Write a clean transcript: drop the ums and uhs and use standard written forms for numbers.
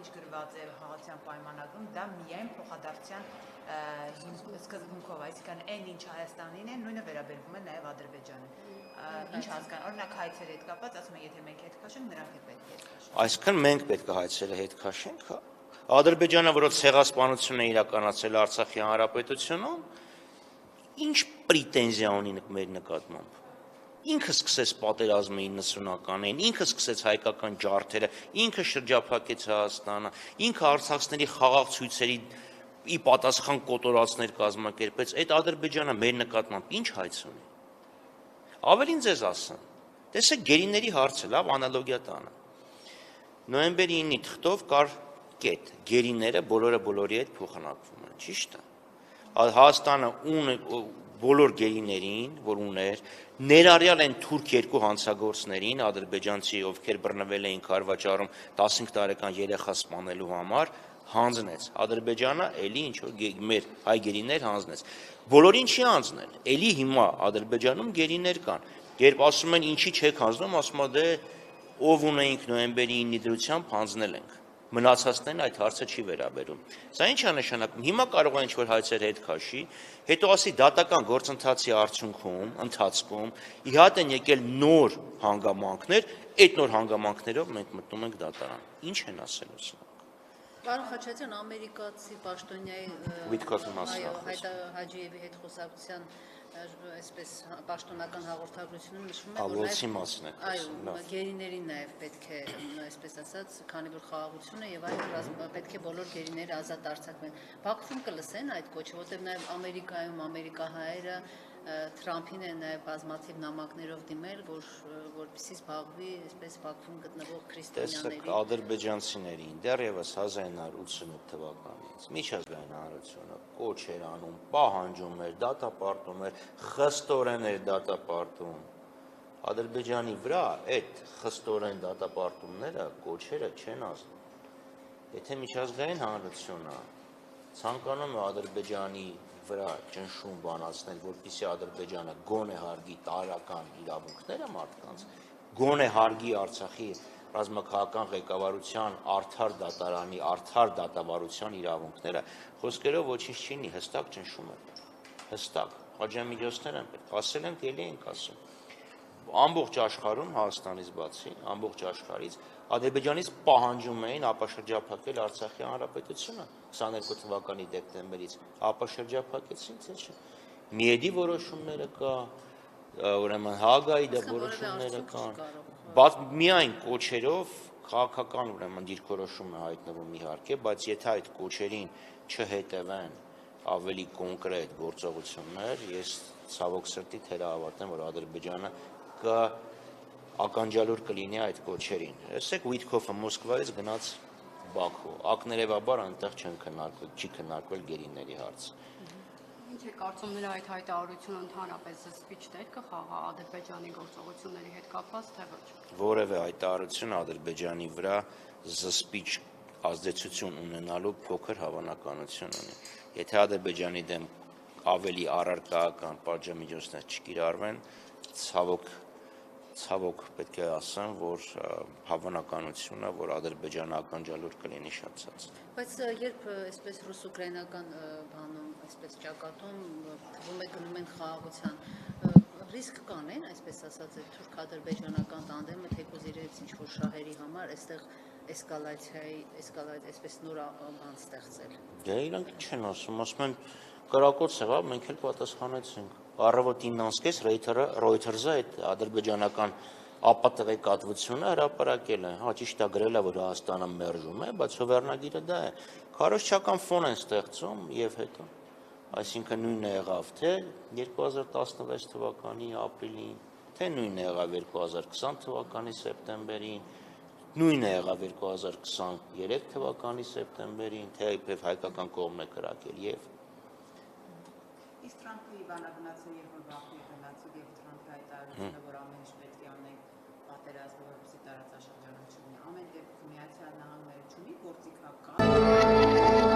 ինչ գրված է խաղաղության պայմանագրում, դա միայն փոխադարձության սկզբունքով, այսինքն այն ինչ Հայաստանին է, նույնը վերաբերվում է նաև Ադրբեջանին։ Ինչ հասկան, օրինակ հայցերի հետ կապված, ասում են, եթե մենք հետ քաշենք, նրանք էլ պետք է հետ քաշեն։ Այսինքն մենք պետք է հայցերը հետ քաշենք, հա։ Ադրբեջանը, որով ցեղասպանություն է իրականացել Արցախի հանրապետությունում, ինչ պրետենզիա ունի մեր նկատմամբ։ Ինքը սկսեց պատերազմը 90-ականներին, ինքը սկսեց հայկական ջարդերը, ինքը շրջափակեց Հայաստանը, ինքը արցախցիների խաղաղ ցույցերի ի պատասխան կոտորածներ կազմակերպեց, այդ Ադրբեջանը մեր նկատմամբ ինչ հայց ունի։ Ավելին ձեզ ասեմ, տեսեք գերիների հարցը, լավ անալոգիա տանը։ Նոյեմբերի 9-ի թղթով կար կետ, գերիները բոլորը բոլորի հետ փոխանակվում են, ճիշտ է։ Հայաստանը բոլոր գերիներին, որ ուներ, ներառյալ են թուրք երկու հանցագործներին, ադրբեջանցի, ովքեր բռնվել էին քարվաճառում 15 տարեկան երեխա սպանելու համար, հանձնեց։ Ադրբեջանը էլի ինչ որ մեր հայ գերիներ հանձնեց։ Բոլորին չի հանձնել։ Էլի հիմա Ադրբեջանում գերիներ կան։ Երբ ասում են ինչի չեք հանձնում, ասում են դե ով ունեինք նոյեմբերի 9-ի դրությամբ հանձնել ենք։ Մնացածներին այդ հարցը չի վերաբերում։ Սա ինչ է նշանակում։ Հիմա կարող է ինչ-որ հայցեր հետ քաշի, հետո ասի դատական գործընթացի ընթացքում ի հատ են եկել նոր հանգամանքներ, այդ նոր հանգամանքներով մենք մտնում ենք դատարան։ Ինչ են ասելու սրանք։ Պարոն Խաչատրյան, ամերիկացի պաշտոնյայի Հաջիևի հետ խոսակցության այսպես պաշտոնական հաղորդագրությունում նշվում է, որ գերիներին նաև պետք է, այսպես ասած, քանի որ խաղաղություն է եւ այլ պետք է բոլոր գերիները ազատ արձակվեն։ Բաքվում կլսեն այդ կոչը, որտեղ նաև Ամերիկայում ամերիկահայերը Թրամփին է նաև բազմաթիվ նամակներով դիմել, որպեսզի զբաղվի այսպես Բաքվում գտնվող քրիստոնյաների։ Տեսեք, ադրբեջանցիներին դեռևս 1988 թվականից միջազգային հանրությունը կոչ էր անում, պահանջում էր, դատապարտում էր, խստորեն էր դատապարտում։ Ադրբեջանի վրա այդ խստորեն դատապարտումները, կոչերը չեն ազդում։ Եթե միջազգային հանրությունը ցանկանում է Ադրբեջանի վրա ճնշում բանացնել, որպեսզի Ադրբեջանը գոնե հարգի տարրական իրավունքները մարդկանց, գոնե հարգի Արցախի ռազմաքաղաքական ղեկավարության արդար դատարանի, արդար դատավարության իրավունքները, խոսքերով ոչինչ չի լինի, հստակ ճնշում է։ Հստակ պատժամիջոցներ են պետք, ասել ենք, ելի ենք ասում։ Ամբողջ աշխարհում, Հայաստանից բացի, ամբողջ աշխարհից Ադրբեջանից պահանջում էին ապաշրջափակել Արցախի հանրապետությունը 22 թվականի դեկտեմբերից, ապաշրջափակեցին, թե չէ։ Միեդի որոշումները կա, ուրեմն Հագայի դա որոշումները կան։ Միայն կոչերով քաղաքական ուրեմն դիրքորոշում է հայտնվում իհարկե, բայց եթե այդ կոչերին չհետևեն ավելի կոնկրետ գործողություններ, ես ցավոք սրտի թերահավատ եմ, որ Ադրբեջանը ականջալուր կլինի այդ կոչերին։ Տեսեք, Ուիտքոֆը Մոսկվայից գնաց Բաքու, ակներևաբար այնտեղ չի քննարկվել գերիների հարցը։ Ինչ է կարծում նրա այդ հայտարարությունը ընդհանրապես զսպիչ դեր կխաղա Ադրբեջանի գործողությունների հետ կապված, թե ոչ։ Որևէ հայտարարություն Ադրբեջանի վրա զսպիչ ազդեցություն ունենալու փոքր հավանականություն ունի։ Եթե Ադրբեջանի դեմ ավելի առարկայական պատժամիջոցներ չկիրառվեն, ցավոք պետք է ասեմ, որ հավանականությունը, որ Ադրբեջանը ականջալուր կլինի, շատ ցած։ Բայց երբ այսպես ռուս-ուկրաինական բանում, այսպես ճակատում թվում է գնում են խաղաղության, ռիսկ կան են, այսպես ասած, թուրք-ադրբեջանական տանդեմը թեկուզ իրենց ինչ-որ շահերի համար այստեղ այսպես նոր բան ստեղծել։ Դե իրանք ինչ են ասում են կրակոց եղավ, մենք էլ պատասխանեցինք։ Առավոտին 9:30 Reuters-ը այդ ադրբեջանական ապատեղեկատվությունը հրապարակել է։ Հա, ճիշտ է գրել է, որ Հայաստանը մերժում է, բայց հովեռնագիրը դա է։ Քարոզչական ֆոն են ստեղծում եւ հետո։ Այսինքն նույնը եղավ թե 2016 թվականի ապրիլին, թե նույնը եղավ 2020 թվականի սեպտեմբերին, նույնը եղավ 2023 թվականի սեպտեմբերին, թե իբրև հայկական կողմն է կրակել եւ Իսկ Թրամփի բանագնացը երբ որ Բաքվի գնացել եւ Թրամփի հայտարարությունը, որ ամեն ինչ պետք է անենք պատերազմը, որպեսզի տարածաշրջանում չլինի, ամեն դեպքում Միացյալ Նահանգները չունի գործիքական